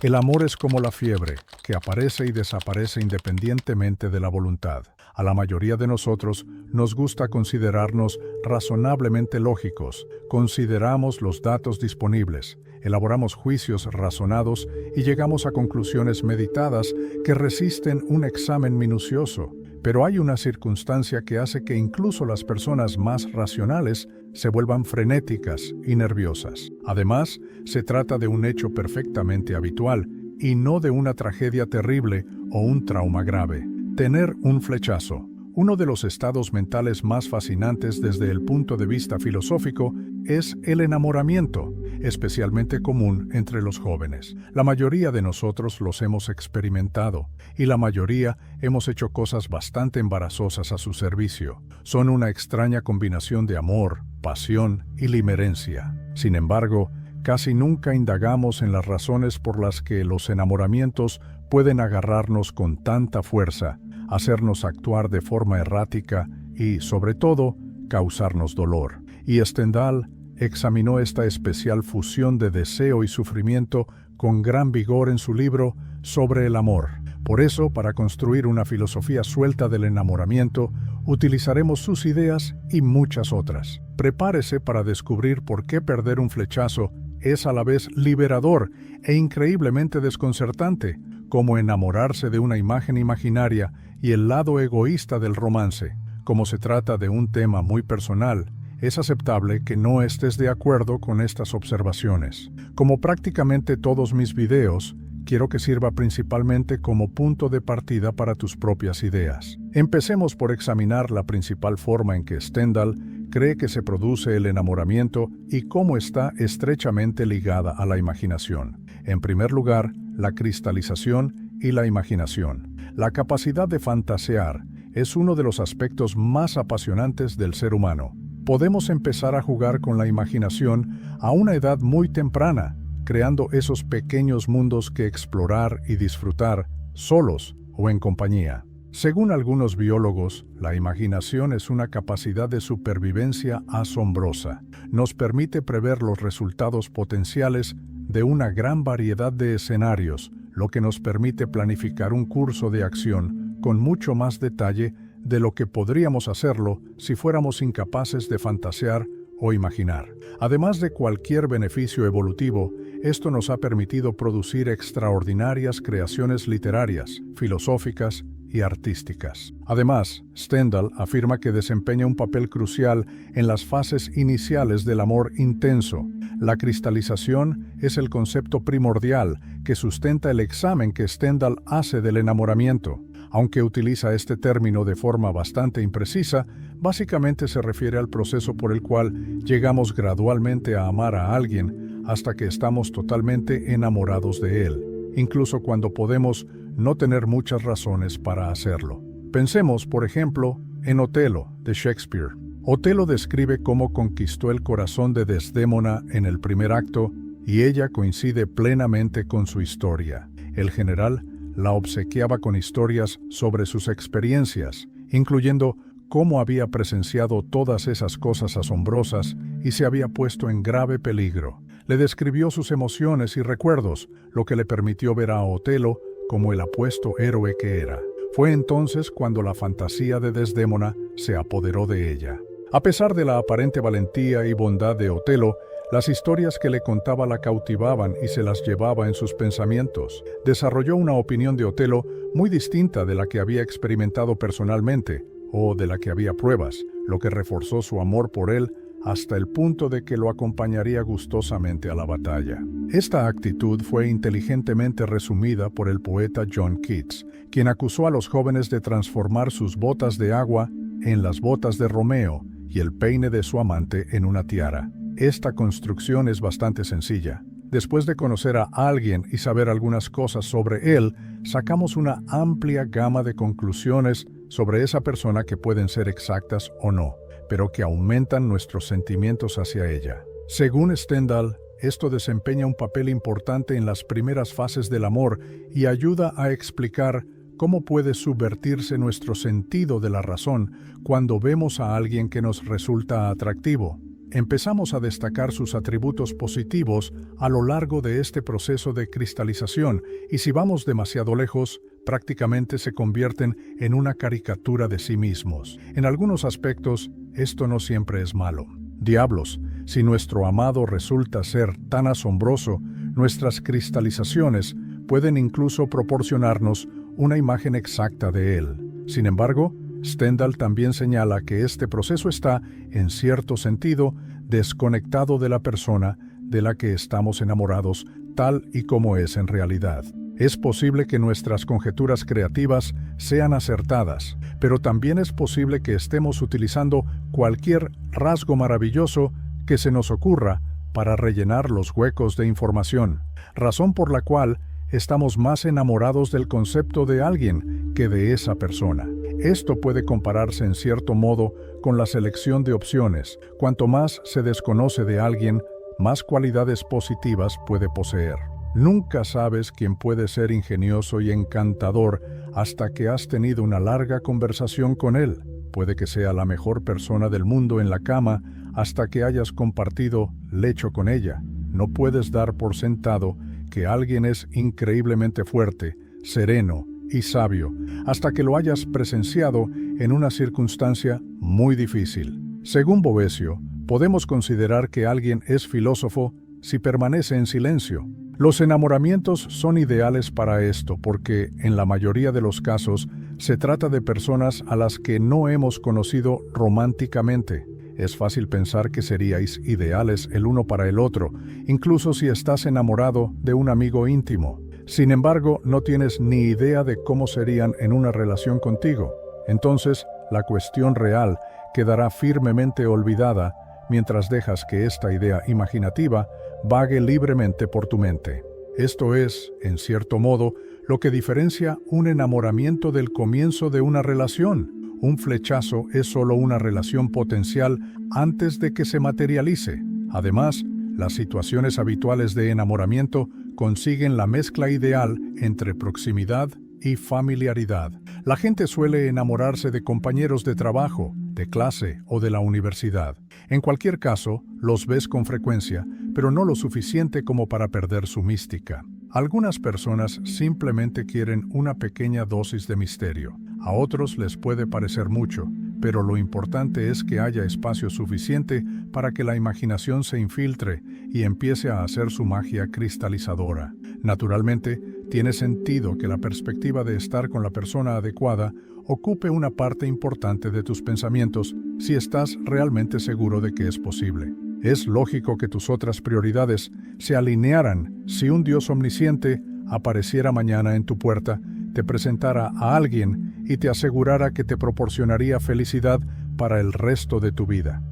El amor es como la fiebre, que aparece y desaparece independientemente de la voluntad. A la mayoría de nosotros nos gusta considerarnos razonablemente lógicos, consideramos los datos disponibles, elaboramos juicios razonados y llegamos a conclusiones meditadas que resisten un examen minucioso. Pero hay una circunstancia que hace que incluso las personas más racionales se vuelvan frenéticas y nerviosas. Además, se trata de un hecho perfectamente habitual y no de una tragedia terrible o un trauma grave. Tener un flechazo. Uno de los estados mentales más fascinantes desde el punto de vista filosófico es el enamoramiento, especialmente común entre los jóvenes. La mayoría de nosotros los hemos experimentado y la mayoría hemos hecho cosas bastante embarazosas a su servicio. Son una extraña combinación de amor, pasión y limerencia. Sin embargo, casi nunca indagamos en las razones por las que los enamoramientos pueden agarrarnos con tanta fuerza, hacernos actuar de forma errática y, sobre todo, causarnos dolor. Y Stendhal examinó esta especial fusión de deseo y sufrimiento con gran vigor en su libro Sobre el amor. Por eso, para construir una filosofía suelta del enamoramiento, utilizaremos sus ideas y muchas otras. Prepárese para descubrir por qué perder un flechazo es a la vez liberador e increíblemente desconcertante, como enamorarse de una imagen imaginaria y el lado egoísta del romance. Como se trata de un tema muy personal, es aceptable que no estés de acuerdo con estas observaciones. Como prácticamente todos mis videos, quiero que sirva principalmente como punto de partida para tus propias ideas. Empecemos por examinar la principal forma en que Stendhal cree que se produce el enamoramiento y cómo está estrechamente ligada a la imaginación. En primer lugar, la cristalización y la imaginación. La capacidad de fantasear es uno de los aspectos más apasionantes del ser humano. Podemos empezar a jugar con la imaginación a una edad muy temprana, creando esos pequeños mundos que explorar y disfrutar, solos o en compañía. Según algunos biólogos, la imaginación es una capacidad de supervivencia asombrosa. Nos permite prever los resultados potenciales de una gran variedad de escenarios, lo que nos permite planificar un curso de acción con mucho más detalle de lo que podríamos hacerlo si fuéramos incapaces de fantasear o imaginar. Además de cualquier beneficio evolutivo, esto nos ha permitido producir extraordinarias creaciones literarias, filosóficas y artísticas. Además, Stendhal afirma que desempeña un papel crucial en las fases iniciales del amor intenso. La cristalización es el concepto primordial que sustenta el examen que Stendhal hace del enamoramiento. Aunque utiliza este término de forma bastante imprecisa, básicamente se refiere al proceso por el cual llegamos gradualmente a amar a alguien hasta que estamos totalmente enamorados de él, incluso cuando podemos no tener muchas razones para hacerlo. Pensemos, por ejemplo, en Otelo, de Shakespeare. Otelo describe cómo conquistó el corazón de Desdémona en el primer acto y ella coincide plenamente con su historia. El general la obsequiaba con historias sobre sus experiencias, incluyendo cómo había presenciado todas esas cosas asombrosas y se había puesto en grave peligro. Le describió sus emociones y recuerdos, lo que le permitió ver a Otelo como el apuesto héroe que era. Fue entonces cuando la fantasía de Desdémona se apoderó de ella. A pesar de la aparente valentía y bondad de Otelo, las historias que le contaba la cautivaban y se las llevaba en sus pensamientos. Desarrolló una opinión de Otelo muy distinta de la que había experimentado personalmente o de la que había pruebas, lo que reforzó su amor por él hasta el punto de que lo acompañaría gustosamente a la batalla. Esta actitud fue inteligentemente resumida por el poeta John Keats, quien acusó a los jóvenes de transformar sus botas de agua en las botas de Romeo y el peine de su amante en una tiara. Esta construcción es bastante sencilla. Después de conocer a alguien y saber algunas cosas sobre él, sacamos una amplia gama de conclusiones sobre esa persona que pueden ser exactas o no, pero que aumentan nuestros sentimientos hacia ella. Según Stendhal, esto desempeña un papel importante en las primeras fases del amor y ayuda a explicar cómo puede subvertirse nuestro sentido de la razón cuando vemos a alguien que nos resulta atractivo. empezamos a destacar sus atributos positivos a lo largo de este proceso de cristalización y si vamos demasiado lejos, prácticamente se convierten en una caricatura de sí mismos. En algunos aspectos, esto no siempre es malo. Diablos, si nuestro amado resulta ser tan asombroso, nuestras cristalizaciones pueden incluso proporcionarnos una imagen exacta de él. Sin embargo, Stendhal también señala que este proceso está, en cierto sentido, desconectado de la persona de la que estamos enamorados, tal y como es en realidad. Es posible que nuestras conjeturas creativas sean acertadas, pero también es posible que estemos utilizando cualquier rasgo maravilloso que se nos ocurra para rellenar los huecos de información, razón por la cual estamos más enamorados del concepto de alguien que de esa persona. Esto puede compararse en cierto modo con la selección de opciones. Cuanto más se desconoce de alguien, más cualidades positivas puede poseer. Nunca sabes quién puede ser ingenioso y encantador hasta que has tenido una larga conversación con él. Puede que sea la mejor persona del mundo en la cama hasta que hayas compartido lecho con ella. No puedes dar por sentado que alguien es increíblemente fuerte, sereno y sabio, hasta que lo hayas presenciado en una circunstancia muy difícil. Según Boecio, podemos considerar que alguien es filósofo si permanece en silencio. Los enamoramientos son ideales para esto porque, en la mayoría de los casos, se trata de personas a las que no hemos conocido románticamente. Es fácil pensar que seríais ideales el uno para el otro, incluso si estás enamorado de un amigo íntimo. Sin embargo, no tienes ni idea de cómo serían en una relación contigo. Entonces, la cuestión real quedará firmemente olvidada mientras dejas que esta idea imaginativa vague libremente por tu mente. Esto es, en cierto modo, lo que diferencia un enamoramiento del comienzo de una relación. Un flechazo es solo una relación potencial antes de que se materialice. Además, las situaciones habituales de enamoramiento consiguen la mezcla ideal entre proximidad y familiaridad. La gente suele enamorarse de compañeros de trabajo, de clase o de la universidad. En cualquier caso, los ves con frecuencia, pero no lo suficiente como para perder su mística. Algunas personas simplemente quieren una pequeña dosis de misterio. A otros les puede parecer mucho, pero lo importante es que haya espacio suficiente para que la imaginación se infiltre y empiece a hacer su magia cristalizadora. Naturalmente, tiene sentido que la perspectiva de estar con la persona adecuada ocupe una parte importante de tus pensamientos si estás realmente seguro de que es posible. Es lógico que tus otras prioridades se alinearan si un Dios omnisciente apareciera mañana en tu puerta, te presentara a alguien y te asegurara que te proporcionaría felicidad para el resto de tu vida.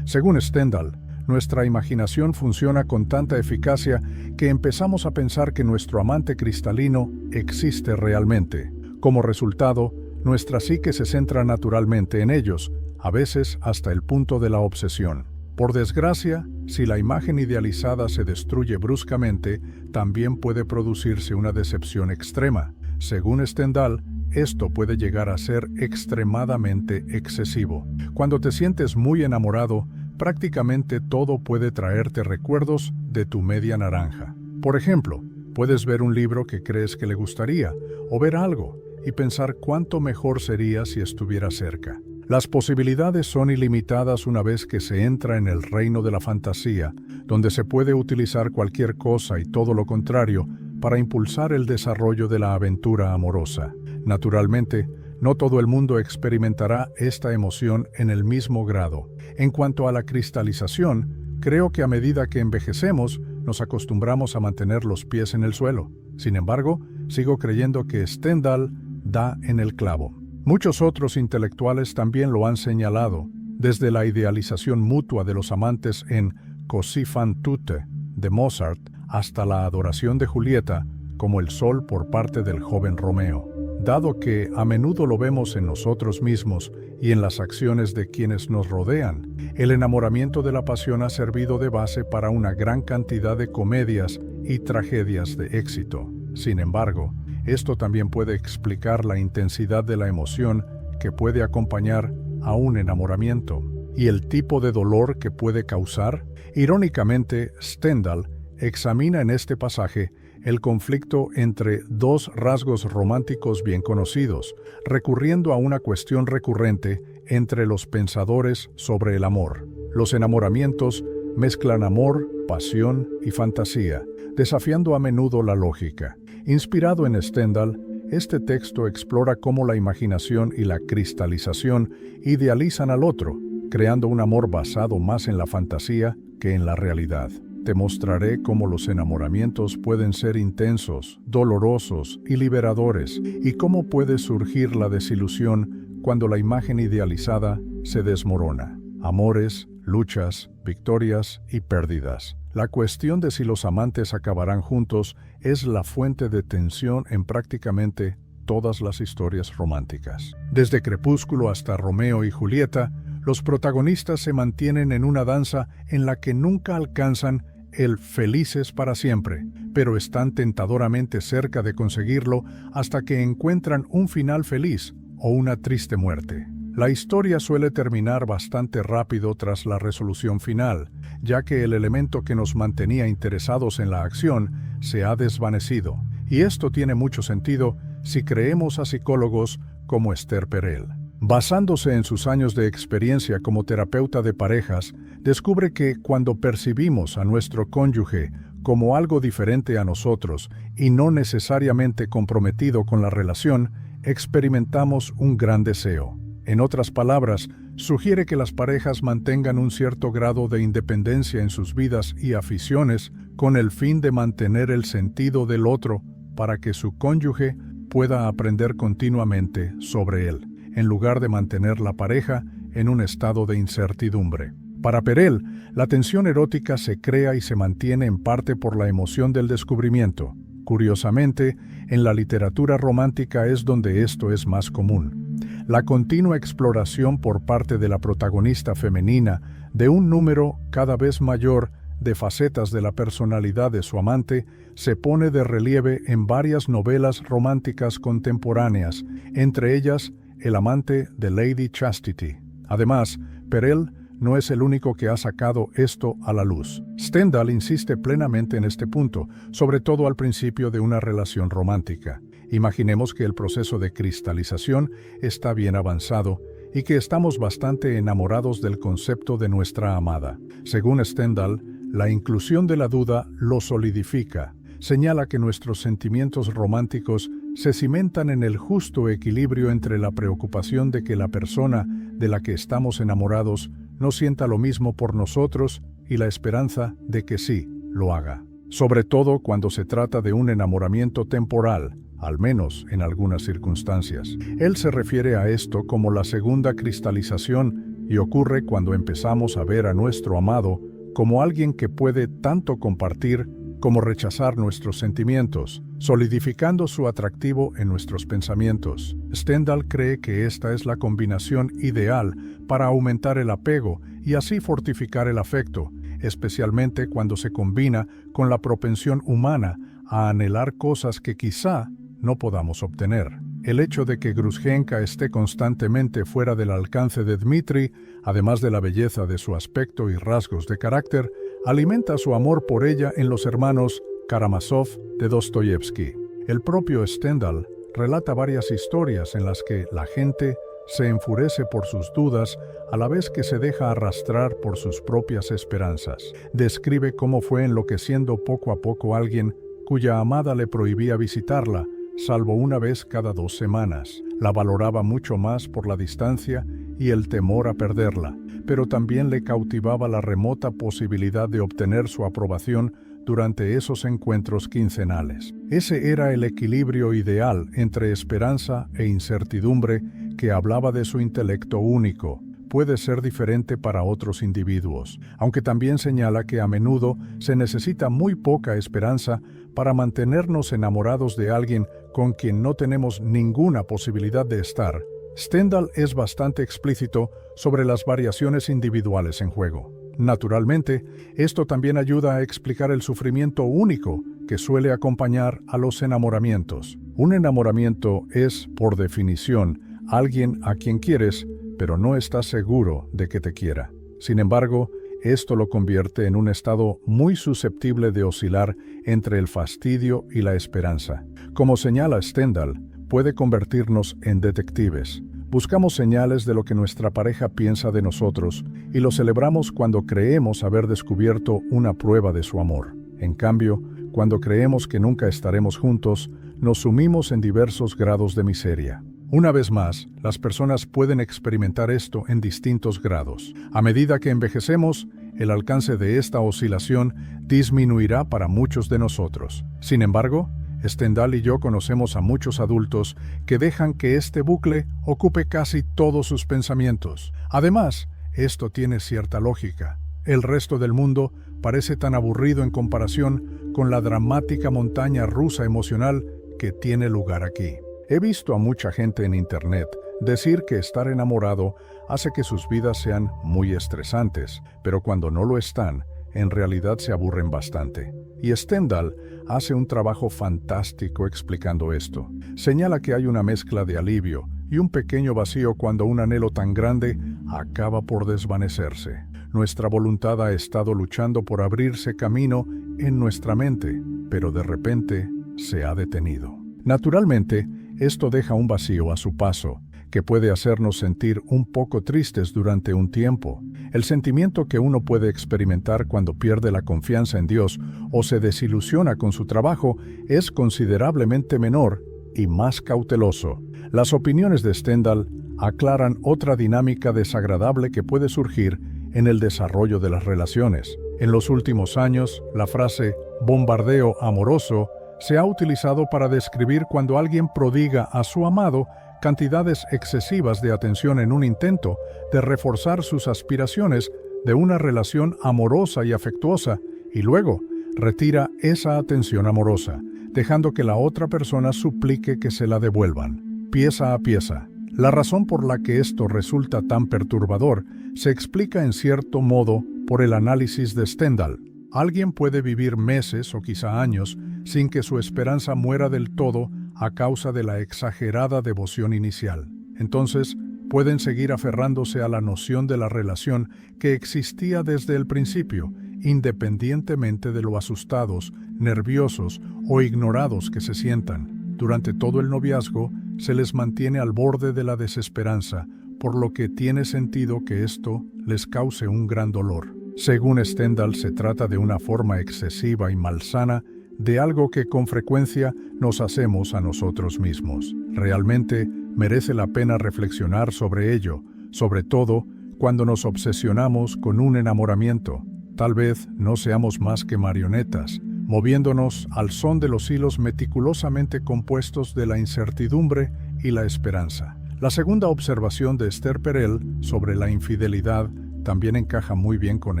Según Stendhal, nuestra imaginación funciona con tanta eficacia que empezamos a pensar que nuestro amante cristalino existe realmente. Como resultado, nuestra psique se centra naturalmente en ellos, a veces hasta el punto de la obsesión. Por desgracia, si la imagen idealizada se destruye bruscamente, también puede producirse una decepción extrema. Según Stendhal, esto puede llegar a ser extremadamente excesivo. Cuando te sientes muy enamorado, prácticamente todo puede traerte recuerdos de tu media naranja. Por ejemplo, puedes ver un libro que crees que le gustaría, o ver algo, y pensar cuánto mejor sería si estuviera cerca. Las posibilidades son ilimitadas una vez que se entra en el reino de la fantasía, donde se puede utilizar cualquier cosa y todo lo contrario para impulsar el desarrollo de la aventura amorosa. Naturalmente, no todo el mundo experimentará esta emoción en el mismo grado. En cuanto a la cristalización, creo que a medida que envejecemos, nos acostumbramos a mantener los pies en el suelo. Sin embargo, sigo creyendo que Stendhal da en el clavo. Muchos otros intelectuales también lo han señalado, desde la idealización mutua de los amantes en Così fan tutte, de Mozart, hasta la adoración de Julieta como el sol por parte del joven Romeo. Dado que a menudo lo vemos en nosotros mismos y en las acciones de quienes nos rodean, el enamoramiento de la pasión ha servido de base para una gran cantidad de comedias y tragedias de éxito. Sin embargo, esto también puede explicar la intensidad de la emoción que puede acompañar a un enamoramiento. y el tipo de dolor que puede causar? Irónicamente, Stendhal examina en este pasaje el conflicto entre dos rasgos románticos bien conocidos, recurriendo a una cuestión recurrente entre los pensadores sobre el amor. Los enamoramientos mezclan amor, pasión y fantasía, desafiando a menudo la lógica. Inspirado en Stendhal, este texto explora cómo la imaginación y la cristalización idealizan al otro, creando un amor basado más en la fantasía que en la realidad. Te mostraré cómo los enamoramientos pueden ser intensos, dolorosos y liberadores, y cómo puede surgir la desilusión cuando la imagen idealizada se desmorona. Amores, luchas, victorias y pérdidas. La cuestión de si los amantes acabarán juntos es la fuente de tensión en prácticamente todas las historias románticas. Desde Crepúsculo hasta Romeo y Julieta, los protagonistas se mantienen en una danza en la que nunca alcanzan el felices para siempre, pero están tentadoramente cerca de conseguirlo hasta que encuentran un final feliz o una triste muerte. La historia suele terminar bastante rápido tras la resolución final, ya que el elemento que nos mantenía interesados en la acción se ha desvanecido, y esto tiene mucho sentido si creemos a psicólogos como Esther Perel. Basándose en sus años de experiencia como terapeuta de parejas, descubre que cuando percibimos a nuestro cónyuge como algo diferente a nosotros y no necesariamente comprometido con la relación, experimentamos un gran deseo. En otras palabras, sugiere que las parejas mantengan un cierto grado de independencia en sus vidas y aficiones con el fin de mantener el sentido del otro para que su cónyuge pueda aprender continuamente sobre él, en lugar de mantener la pareja en un estado de incertidumbre. Para Perel, la tensión erótica se crea y se mantiene en parte por la emoción del descubrimiento. Curiosamente, en la literatura romántica es donde esto es más común. La continua exploración por parte de la protagonista femenina de un número cada vez mayor de facetas de la personalidad de su amante se pone de relieve en varias novelas románticas contemporáneas, entre ellas El amante de Lady Chastity. Además, Perel no es el único que ha sacado esto a la luz. Stendhal insiste plenamente en este punto, sobre todo al principio de una relación romántica. Imaginemos que el proceso de cristalización está bien avanzado y que estamos bastante enamorados del concepto de nuestra amada. Según Stendhal, la inclusión de la duda lo solidifica. Señala que nuestros sentimientos románticos se cimentan en el justo equilibrio entre la preocupación de que la persona de la que estamos enamorados no sienta lo mismo por nosotros y la esperanza de que sí lo haga. Sobre todo cuando se trata de un enamoramiento temporal, al menos en algunas circunstancias. Él se refiere a esto como la segunda cristalización y ocurre cuando empezamos a ver a nuestro amado como alguien que puede tanto compartir como rechazar nuestros sentimientos, solidificando su atractivo en nuestros pensamientos. Stendhal cree que esta es la combinación ideal para aumentar el apego y así fortificar el afecto, especialmente cuando se combina con la propensión humana a anhelar cosas que quizá no podamos obtener. El hecho de que Grushenka esté constantemente fuera del alcance de Dmitri, además de la belleza de su aspecto y rasgos de carácter, alimenta su amor por ella en Los hermanos Karamazov de Dostoyevsky. El propio Stendhal relata varias historias en las que la gente se enfurece por sus dudas a la vez que se deja arrastrar por sus propias esperanzas. Describe cómo fue enloqueciendo poco a poco alguien cuya amada le prohibía visitarla, salvo una vez cada 2 semanas. La valoraba mucho más por la distancia y el temor a perderla, pero también le cautivaba la remota posibilidad de obtener su aprobación durante esos encuentros quincenales. Ese era el equilibrio ideal entre esperanza e incertidumbre que hablaba de su intelecto único. Puede ser diferente para otros individuos, aunque también señala que a menudo se necesita muy poca esperanza para mantenernos enamorados de alguien con quien no tenemos ninguna posibilidad de estar. Stendhal es bastante explícito sobre las variaciones individuales en juego. Naturalmente, esto también ayuda a explicar el sufrimiento único que suele acompañar a los enamoramientos. Un enamoramiento es, por definición, alguien a quien quieres, pero no está seguro de que te quiera. Sin embargo, esto lo convierte en un estado muy susceptible de oscilar entre el fastidio y la esperanza. Como señala Stendhal, puede convertirnos en detectives. Buscamos señales de lo que nuestra pareja piensa de nosotros y lo celebramos cuando creemos haber descubierto una prueba de su amor. En cambio, cuando creemos que nunca estaremos juntos, nos sumimos en diversos grados de miseria. Una vez más, las personas pueden experimentar esto en distintos grados. A medida que envejecemos, el alcance de esta oscilación disminuirá para muchos de nosotros. Sin embargo, Stendhal y yo conocemos a muchos adultos que dejan que este bucle ocupe casi todos sus pensamientos. Además, esto tiene cierta lógica. El resto del mundo parece tan aburrido en comparación con la dramática montaña rusa emocional que tiene lugar aquí. He visto a mucha gente en Internet decir que estar enamorado hace que sus vidas sean muy estresantes, pero cuando no lo están, en realidad se aburren bastante. Y Stendhal hace un trabajo fantástico explicando esto. Señala que hay una mezcla de alivio y un pequeño vacío cuando un anhelo tan grande acaba por desvanecerse. Nuestra voluntad ha estado luchando por abrirse camino en nuestra mente, pero de repente se ha detenido. Naturalmente, esto deja un vacío a su paso, que puede hacernos sentir un poco tristes durante un tiempo. El sentimiento que uno puede experimentar cuando pierde la confianza en Dios o se desilusiona con su trabajo es considerablemente menor y más cauteloso. Las opiniones de Stendhal aclaran otra dinámica desagradable que puede surgir en el desarrollo de las relaciones. En los últimos años, la frase bombardeo amoroso se ha utilizado para describir cuando alguien prodiga a su amado cantidades excesivas de atención en un intento de reforzar sus aspiraciones de una relación amorosa y afectuosa, y luego retira esa atención amorosa, dejando que la otra persona suplique que se la devuelvan, pieza a pieza. La razón por la que esto resulta tan perturbador se explica en cierto modo por el análisis de Stendhal. Alguien puede vivir meses o quizá años sin que su esperanza muera del todo a causa de la exagerada devoción inicial. Entonces, pueden seguir aferrándose a la noción de la relación que existía desde el principio, independientemente de lo asustados, nerviosos o ignorados que se sientan. Durante todo el noviazgo, se les mantiene al borde de la desesperanza, por lo que tiene sentido que esto les cause un gran dolor. Según Stendhal, se trata de una forma excesiva y malsana de algo que con frecuencia nos hacemos a nosotros mismos. Realmente merece la pena reflexionar sobre ello, sobre todo cuando nos obsesionamos con un enamoramiento. Tal vez no seamos más que marionetas, moviéndonos al son de los hilos meticulosamente compuestos de la incertidumbre y la esperanza. La segunda observación de Esther Perel sobre la infidelidad también encaja muy bien con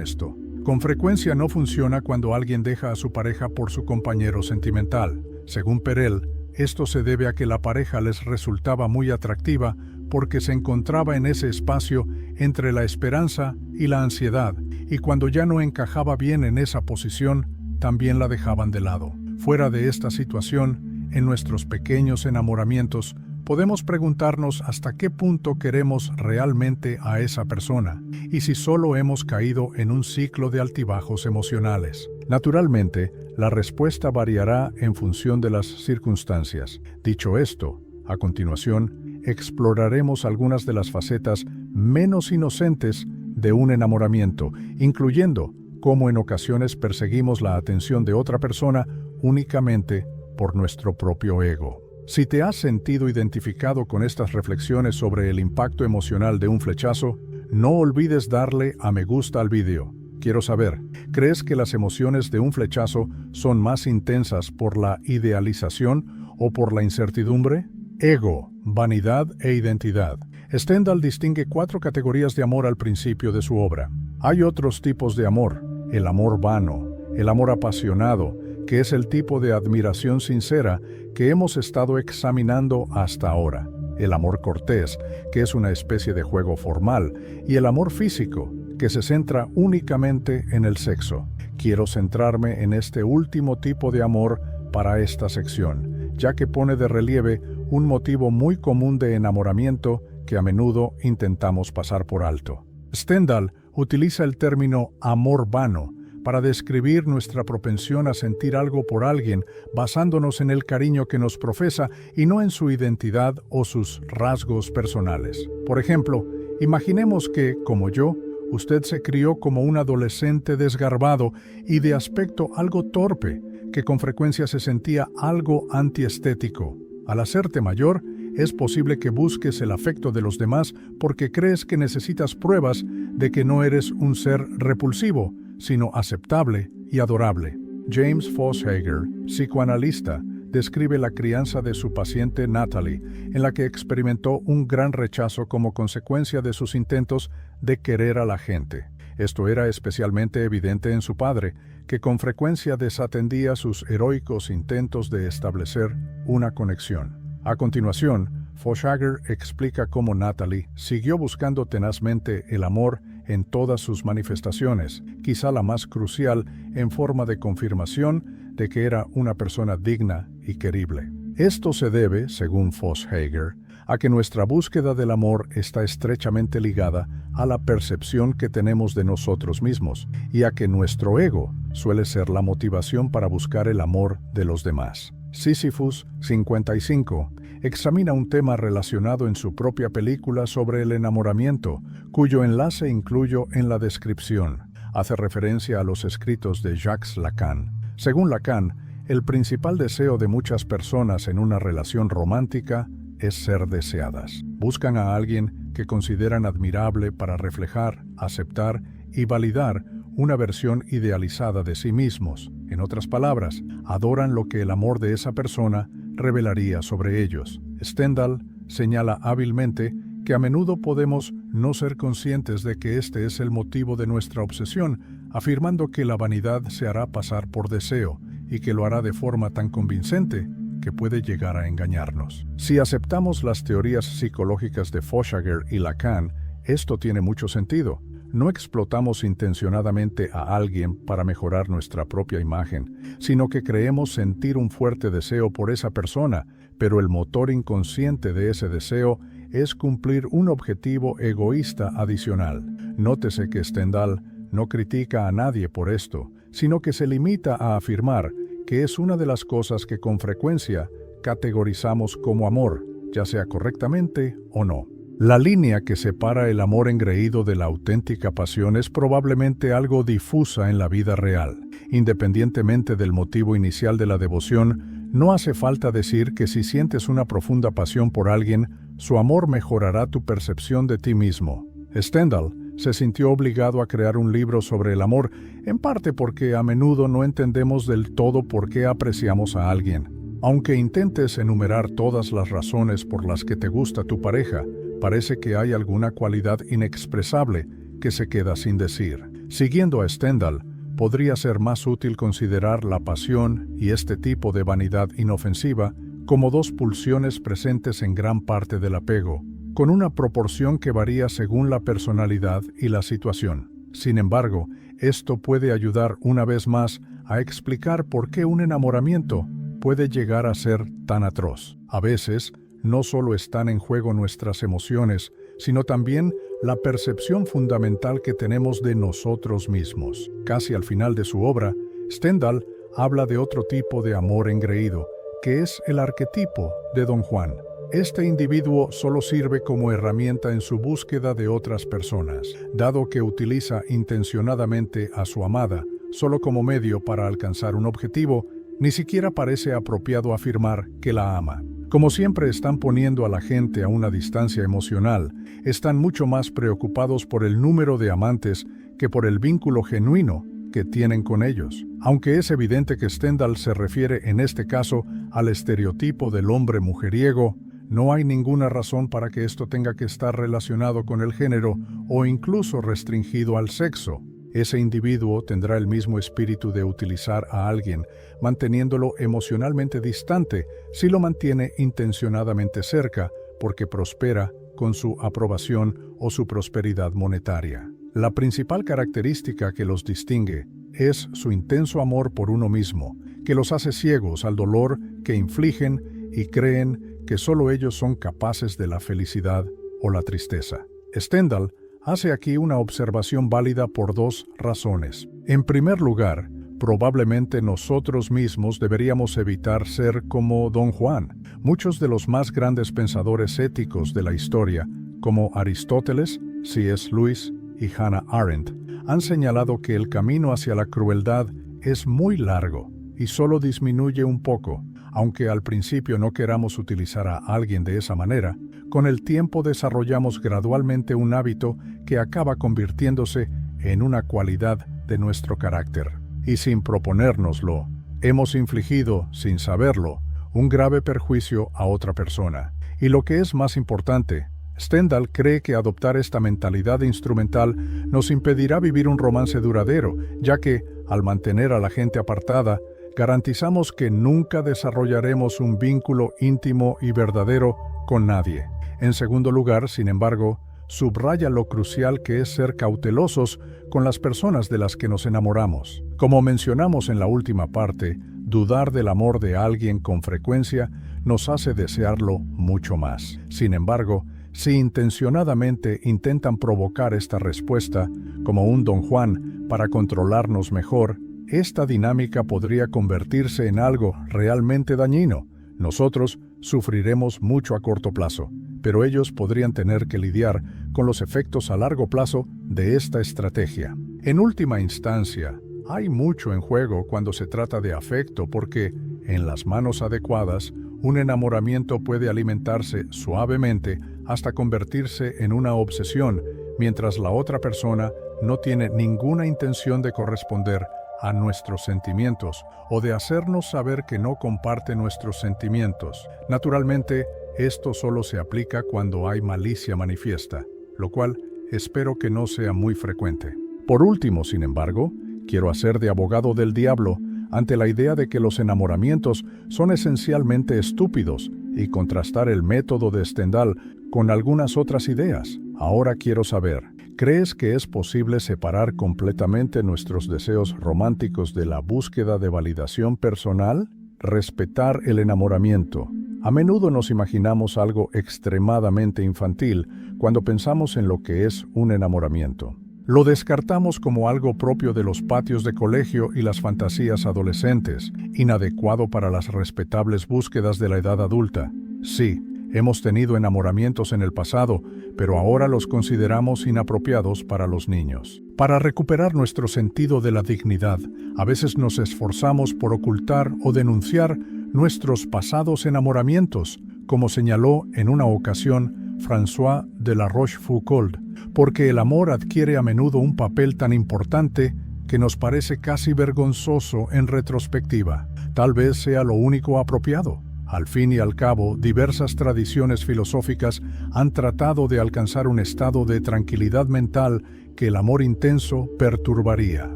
esto. Con frecuencia no funciona cuando alguien deja a su pareja por su compañero sentimental. Según Perel, esto se debe a que la pareja les resultaba muy atractiva porque se encontraba en ese espacio entre la esperanza y la ansiedad, y cuando ya no encajaba bien en esa posición, también la dejaban de lado. Fuera de esta situación, en nuestros pequeños enamoramientos, podemos preguntarnos hasta qué punto queremos realmente a esa persona y si solo hemos caído en un ciclo de altibajos emocionales. Naturalmente, la respuesta variará en función de las circunstancias. Dicho esto, a continuación, exploraremos algunas de las facetas menos inocentes de un enamoramiento, incluyendo cómo en ocasiones perseguimos la atención de otra persona únicamente por nuestro propio ego. Si te has sentido identificado con estas reflexiones sobre el impacto emocional de un flechazo, no olvides darle a me gusta al video. Quiero saber, ¿crees que las emociones de un flechazo son más intensas por la idealización o por la incertidumbre? Ego, vanidad e identidad. Stendhal distingue 4 categorías de amor al principio de su obra. Hay otros tipos de amor: el amor vano, el amor apasionado, que es el tipo de admiración sincera que hemos estado examinando hasta ahora, el amor cortés, que es una especie de juego formal, y el amor físico, que se centra únicamente en el sexo. Quiero centrarme en este último tipo de amor para esta sección, ya que pone de relieve un motivo muy común de enamoramiento que a menudo intentamos pasar por alto. Stendhal utiliza el término amor vano para describir nuestra propensión a sentir algo por alguien basándonos en el cariño que nos profesa y no en su identidad o sus rasgos personales. Por ejemplo, imaginemos que, como yo, usted se crió como un adolescente desgarbado y de aspecto algo torpe, que con frecuencia se sentía algo antiestético. Al hacerte mayor, es posible que busques el afecto de los demás porque crees que necesitas pruebas de que no eres un ser repulsivo, sino aceptable y adorable. James Fosshager, psicoanalista, describe la crianza de su paciente Natalie, en la que experimentó un gran rechazo como consecuencia de sus intentos de querer a la gente. Esto era especialmente evidente en su padre, que con frecuencia desatendía sus heroicos intentos de establecer una conexión. A continuación, Fosshager explica cómo Natalie siguió buscando tenazmente el amor en todas sus manifestaciones, quizá la más crucial en forma de confirmación de que era una persona digna y querible. Esto se debe, según Fosshager, a que nuestra búsqueda del amor está estrechamente ligada a la percepción que tenemos de nosotros mismos y a que nuestro ego suele ser la motivación para buscar el amor de los demás. Sisyphus 55 examina un tema relacionado en su propia película sobre el enamoramiento, cuyo enlace incluyo en la descripción. Hace referencia a los escritos de Jacques Lacan. Según Lacan, el principal deseo de muchas personas en una relación romántica es ser deseadas. Buscan a alguien que consideran admirable para reflejar, aceptar y validar una versión idealizada de sí mismos. En otras palabras, adoran lo que el amor de esa persona revelaría sobre ellos. Stendhal señala hábilmente que a menudo podemos no ser conscientes de que este es el motivo de nuestra obsesión, afirmando que la vanidad se hará pasar por deseo y que lo hará de forma tan convincente que puede llegar a engañarnos. Si aceptamos las teorías psicológicas de Fosshager y Lacan, esto tiene mucho sentido. No explotamos intencionadamente a alguien para mejorar nuestra propia imagen, sino que creemos sentir un fuerte deseo por esa persona, pero el motor inconsciente de ese deseo es cumplir un objetivo egoísta adicional. Nótese que Stendhal no critica a nadie por esto, sino que se limita a afirmar que es una de las cosas que con frecuencia categorizamos como amor, ya sea correctamente o no. La línea que separa el amor engreído de la auténtica pasión es probablemente algo difusa en la vida real. Independientemente del motivo inicial de la devoción, no hace falta decir que si sientes una profunda pasión por alguien, su amor mejorará tu percepción de ti mismo. Stendhal se sintió obligado a crear un libro sobre el amor, en parte porque a menudo no entendemos del todo por qué apreciamos a alguien. Aunque intentes enumerar todas las razones por las que te gusta tu pareja, parece que hay alguna cualidad inexpresable que se queda sin decir. Siguiendo a Stendhal, podría ser más útil considerar la pasión y este tipo de vanidad inofensiva como dos pulsiones presentes en gran parte del apego, con una proporción que varía según la personalidad y la situación. Sin embargo, esto puede ayudar una vez más a explicar por qué un enamoramiento puede llegar a ser tan atroz. A veces, no solo están en juego nuestras emociones, sino también la percepción fundamental que tenemos de nosotros mismos. Casi al final de su obra, Stendhal habla de otro tipo de amor engreído, que es el arquetipo de Don Juan. Este individuo solo sirve como herramienta en su búsqueda de otras personas, dado que utiliza intencionadamente a su amada solo como medio para alcanzar un objetivo. Ni siquiera parece apropiado afirmar que la ama. Como siempre están poniendo a la gente a una distancia emocional, están mucho más preocupados por el número de amantes que por el vínculo genuino que tienen con ellos. Aunque es evidente que Stendhal se refiere en este caso al estereotipo del hombre mujeriego, no hay ninguna razón para que esto tenga que estar relacionado con el género o incluso restringido al sexo. Ese individuo tendrá el mismo espíritu de utilizar a alguien, manteniéndolo emocionalmente distante si lo mantiene intencionadamente cerca, porque prospera con su aprobación o su prosperidad monetaria. La principal característica que los distingue es su intenso amor por uno mismo, que los hace ciegos al dolor que infligen y creen que solo ellos son capaces de la felicidad o la tristeza. Stendhal hace aquí una observación válida por dos razones. En primer lugar, probablemente nosotros mismos deberíamos evitar ser como Don Juan. Muchos de los más grandes pensadores éticos de la historia, como Aristóteles, C.S. Lewis y Hannah Arendt, han señalado que el camino hacia la crueldad es muy largo y solo disminuye un poco. Aunque al principio no queramos utilizar a alguien de esa manera, con el tiempo desarrollamos gradualmente un hábito que acaba convirtiéndose en una cualidad de nuestro carácter. Y sin proponérnoslo, hemos infligido, sin saberlo, un grave perjuicio a otra persona. Y lo que es más importante, Stendhal cree que adoptar esta mentalidad instrumental nos impedirá vivir un romance duradero, ya que, al mantener a la gente apartada, garantizamos que nunca desarrollaremos un vínculo íntimo y verdadero con nadie. En segundo lugar, sin embargo, subraya lo crucial que es ser cautelosos con las personas de las que nos enamoramos. Como mencionamos en la última parte, dudar del amor de alguien con frecuencia nos hace desearlo mucho más. Sin embargo, si intencionadamente intentan provocar esta respuesta, como un Don Juan, para controlarnos mejor, esta dinámica podría convertirse en algo realmente dañino. Nosotros sufriremos mucho a corto plazo, pero ellos podrían tener que lidiar con los efectos a largo plazo de esta estrategia. En última instancia, hay mucho en juego cuando se trata de afecto porque, en las manos adecuadas, un enamoramiento puede alimentarse suavemente hasta convertirse en una obsesión, mientras la otra persona no tiene ninguna intención de corresponder a nuestros sentimientos o de hacernos saber que no comparte nuestros sentimientos. Naturalmente, esto solo se aplica cuando hay malicia manifiesta, lo cual espero que no sea muy frecuente. Por último, sin embargo, quiero hacer de abogado del diablo ante la idea de que los enamoramientos son esencialmente estúpidos y contrastar el método de Stendhal con algunas otras ideas. Ahora quiero saber, ¿crees que es posible separar completamente nuestros deseos románticos de la búsqueda de validación personal? Respetar el enamoramiento. A menudo nos imaginamos algo extremadamente infantil cuando pensamos en lo que es un enamoramiento. Lo descartamos como algo propio de los patios de colegio y las fantasías adolescentes, inadecuado para las respetables búsquedas de la edad adulta. Sí, hemos tenido enamoramientos en el pasado, pero ahora los consideramos inapropiados para los niños. Para recuperar nuestro sentido de la dignidad, a veces nos esforzamos por ocultar o denunciar nuestros pasados enamoramientos, como señaló en una ocasión François de la Rochefoucauld, porque el amor adquiere a menudo un papel tan importante que nos parece casi vergonzoso en retrospectiva. Tal vez sea lo único apropiado. Al fin y al cabo, diversas tradiciones filosóficas han tratado de alcanzar un estado de tranquilidad mental que el amor intenso perturbaría.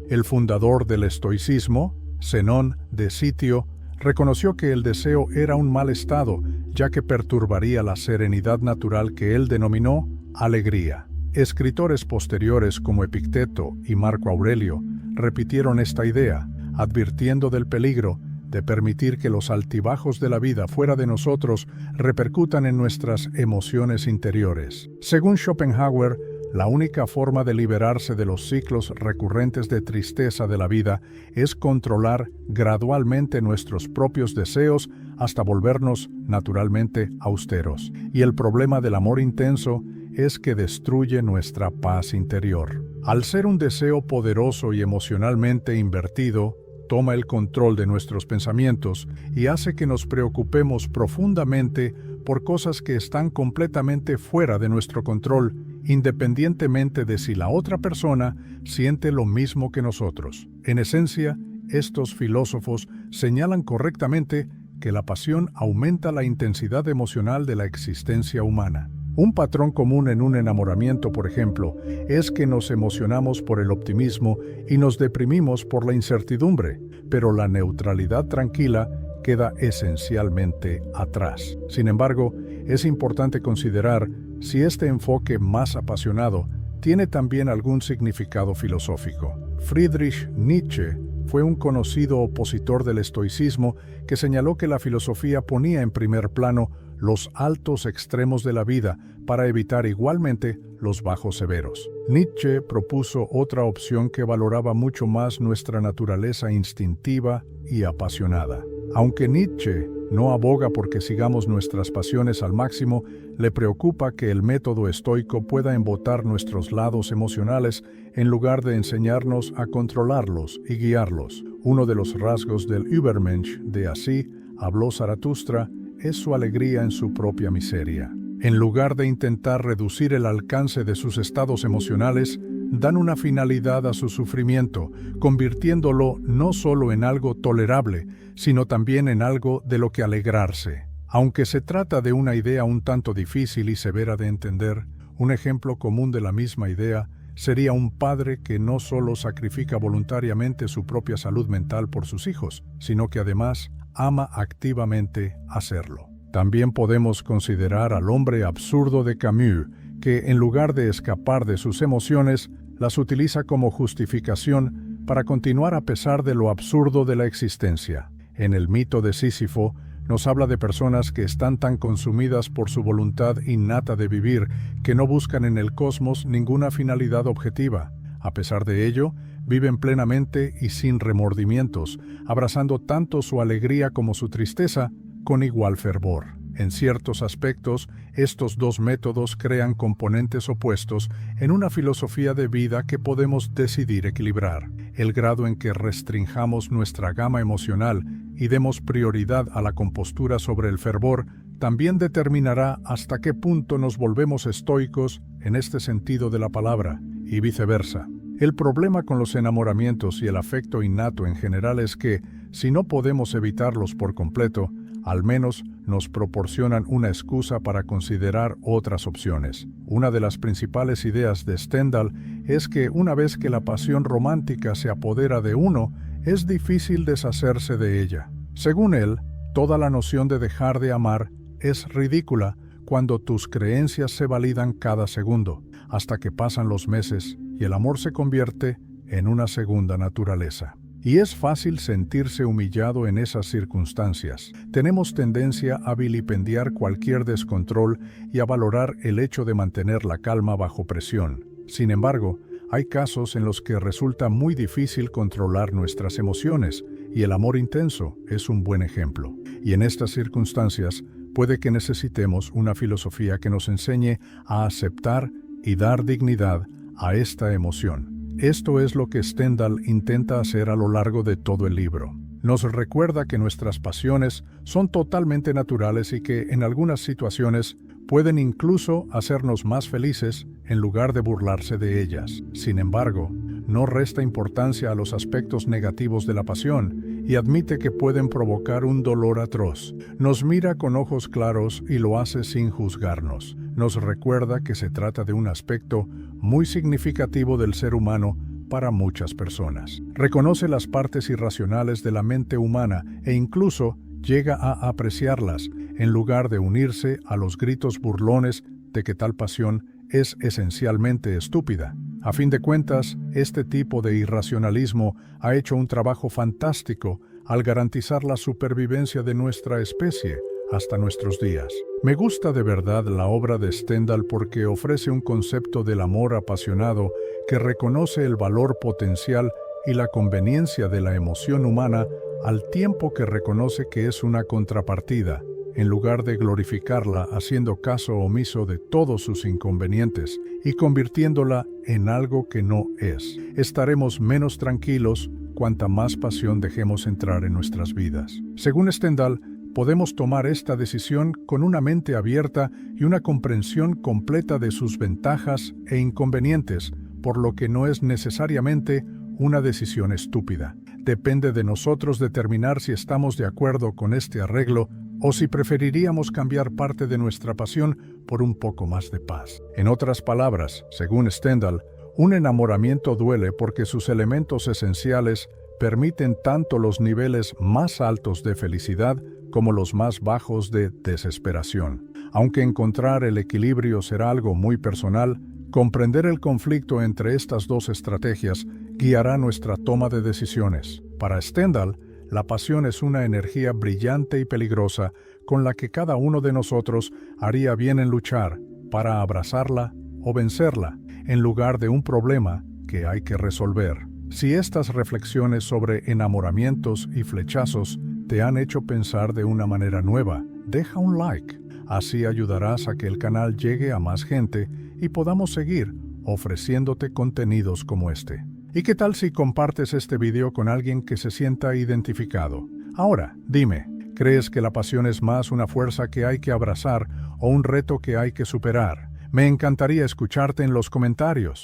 El fundador del estoicismo, Zenón de Sitio, reconoció que el deseo era un mal estado, ya que perturbaría la serenidad natural que él denominó alegría. Escritores posteriores como Epicteto y Marco Aurelio repitieron esta idea, advirtiendo del peligro de permitir que los altibajos de la vida fuera de nosotros repercutan en nuestras emociones interiores. Según Schopenhauer, la única forma de liberarse de los ciclos recurrentes de tristeza de la vida es controlar gradualmente nuestros propios deseos hasta volvernos naturalmente austeros. Y el problema del amor intenso es que destruye nuestra paz interior. Al ser un deseo poderoso y emocionalmente invertido, toma el control de nuestros pensamientos y hace que nos preocupemos profundamente por cosas que están completamente fuera de nuestro control, independientemente de si la otra persona siente lo mismo que nosotros. En esencia, estos filósofos señalan correctamente que la pasión aumenta la intensidad emocional de la existencia humana. Un patrón común en un enamoramiento, por ejemplo, es que nos emocionamos por el optimismo y nos deprimimos por la incertidumbre, pero la neutralidad tranquila queda esencialmente atrás. Sin embargo, es importante considerar si este enfoque más apasionado tiene también algún significado filosófico. Friedrich Nietzsche fue un conocido opositor del estoicismo que señaló que la filosofía ponía en primer plano los altos extremos de la vida para evitar igualmente los bajos severos. Nietzsche propuso otra opción que valoraba mucho más nuestra naturaleza instintiva y apasionada. Aunque Nietzsche no aboga porque sigamos nuestras pasiones al máximo, le preocupa que el método estoico pueda embotar nuestros lados emocionales en lugar de enseñarnos a controlarlos y guiarlos. Uno de los rasgos del Übermensch de Así habló Zaratustra es su alegría en su propia miseria. En lugar de intentar reducir el alcance de sus estados emocionales, dan una finalidad a su sufrimiento, convirtiéndolo no solo en algo tolerable, sino también en algo de lo que alegrarse. Aunque se trata de una idea un tanto difícil y severa de entender, un ejemplo común de la misma idea sería un padre que no solo sacrifica voluntariamente su propia salud mental por sus hijos, sino que además ama activamente hacerlo. También podemos considerar al hombre absurdo de Camus, que en lugar de escapar de sus emociones, las utiliza como justificación para continuar a pesar de lo absurdo de la existencia. En el mito de Sísifo, nos habla de personas que están tan consumidas por su voluntad innata de vivir que no buscan en el cosmos ninguna finalidad objetiva. A pesar de ello, viven plenamente y sin remordimientos, abrazando tanto su alegría como su tristeza con igual fervor. En ciertos aspectos, estos dos métodos crean componentes opuestos en una filosofía de vida que podemos decidir equilibrar. El grado en que restringamos nuestra gama emocional y demos prioridad a la compostura sobre el fervor también determinará hasta qué punto nos volvemos estoicos en este sentido de la palabra, y viceversa. El problema con los enamoramientos y el afecto innato en general es que, si no podemos evitarlos por completo, al menos nos proporcionan una excusa para considerar otras opciones. Una de las principales ideas de Stendhal es que una vez que la pasión romántica se apodera de uno, es difícil deshacerse de ella. Según él, toda la noción de dejar de amar es ridícula cuando tus creencias se validan cada segundo, hasta que pasan los meses y el amor se convierte en una segunda naturaleza. Y es fácil sentirse humillado en esas circunstancias. Tenemos tendencia a vilipendiar cualquier descontrol y a valorar el hecho de mantener la calma bajo presión. Sin embargo, hay casos en los que resulta muy difícil controlar nuestras emociones, y el amor intenso es un buen ejemplo. Y en estas circunstancias, puede que necesitemos una filosofía que nos enseñe a aceptar y dar dignidad a esta emoción. Esto es lo que Stendhal intenta hacer a lo largo de todo el libro. Nos recuerda que nuestras pasiones son totalmente naturales y que, en algunas situaciones, pueden incluso hacernos más felices en lugar de burlarse de ellas. Sin embargo, no resta importancia a los aspectos negativos de la pasión y admite que pueden provocar un dolor atroz. Nos mira con ojos claros y lo hace sin juzgarnos. Nos recuerda que se trata de un aspecto muy significativo del ser humano para muchas personas. Reconoce las partes irracionales de la mente humana e incluso llega a apreciarlas, en lugar de unirse a los gritos burlones de que tal pasión es esencialmente estúpida. A fin de cuentas, este tipo de irracionalismo ha hecho un trabajo fantástico al garantizar la supervivencia de nuestra especie hasta nuestros días. Me gusta de verdad la obra de Stendhal porque ofrece un concepto del amor apasionado que reconoce el valor potencial y la conveniencia de la emoción humana al tiempo que reconoce que es una contrapartida, en lugar de glorificarla haciendo caso omiso de todos sus inconvenientes y convirtiéndola en algo que no es. Estaremos menos tranquilos cuanta más pasión dejemos entrar en nuestras vidas. Según Stendhal, podemos tomar esta decisión con una mente abierta y una comprensión completa de sus ventajas e inconvenientes, por lo que no es necesariamente una decisión estúpida. Depende de nosotros determinar si estamos de acuerdo con este arreglo o si preferiríamos cambiar parte de nuestra pasión por un poco más de paz. En otras palabras, según Stendhal, un enamoramiento duele porque sus elementos esenciales permiten tanto los niveles más altos de felicidad como los más bajos de desesperación. Aunque encontrar el equilibrio será algo muy personal, comprender el conflicto entre estas dos estrategias guiará nuestra toma de decisiones. Para Stendhal, la pasión es una energía brillante y peligrosa con la que cada uno de nosotros haría bien en luchar para abrazarla o vencerla, en lugar de un problema que hay que resolver. Si estas reflexiones sobre enamoramientos y flechazos te han hecho pensar de una manera nueva, deja un like. Así ayudarás a que el canal llegue a más gente y podamos seguir ofreciéndote contenidos como este. ¿Y qué tal si compartes este video con alguien que se sienta identificado? Ahora, dime, ¿crees que la pasión es más una fuerza que hay que abrazar o un reto que hay que superar? Me encantaría escucharte en los comentarios.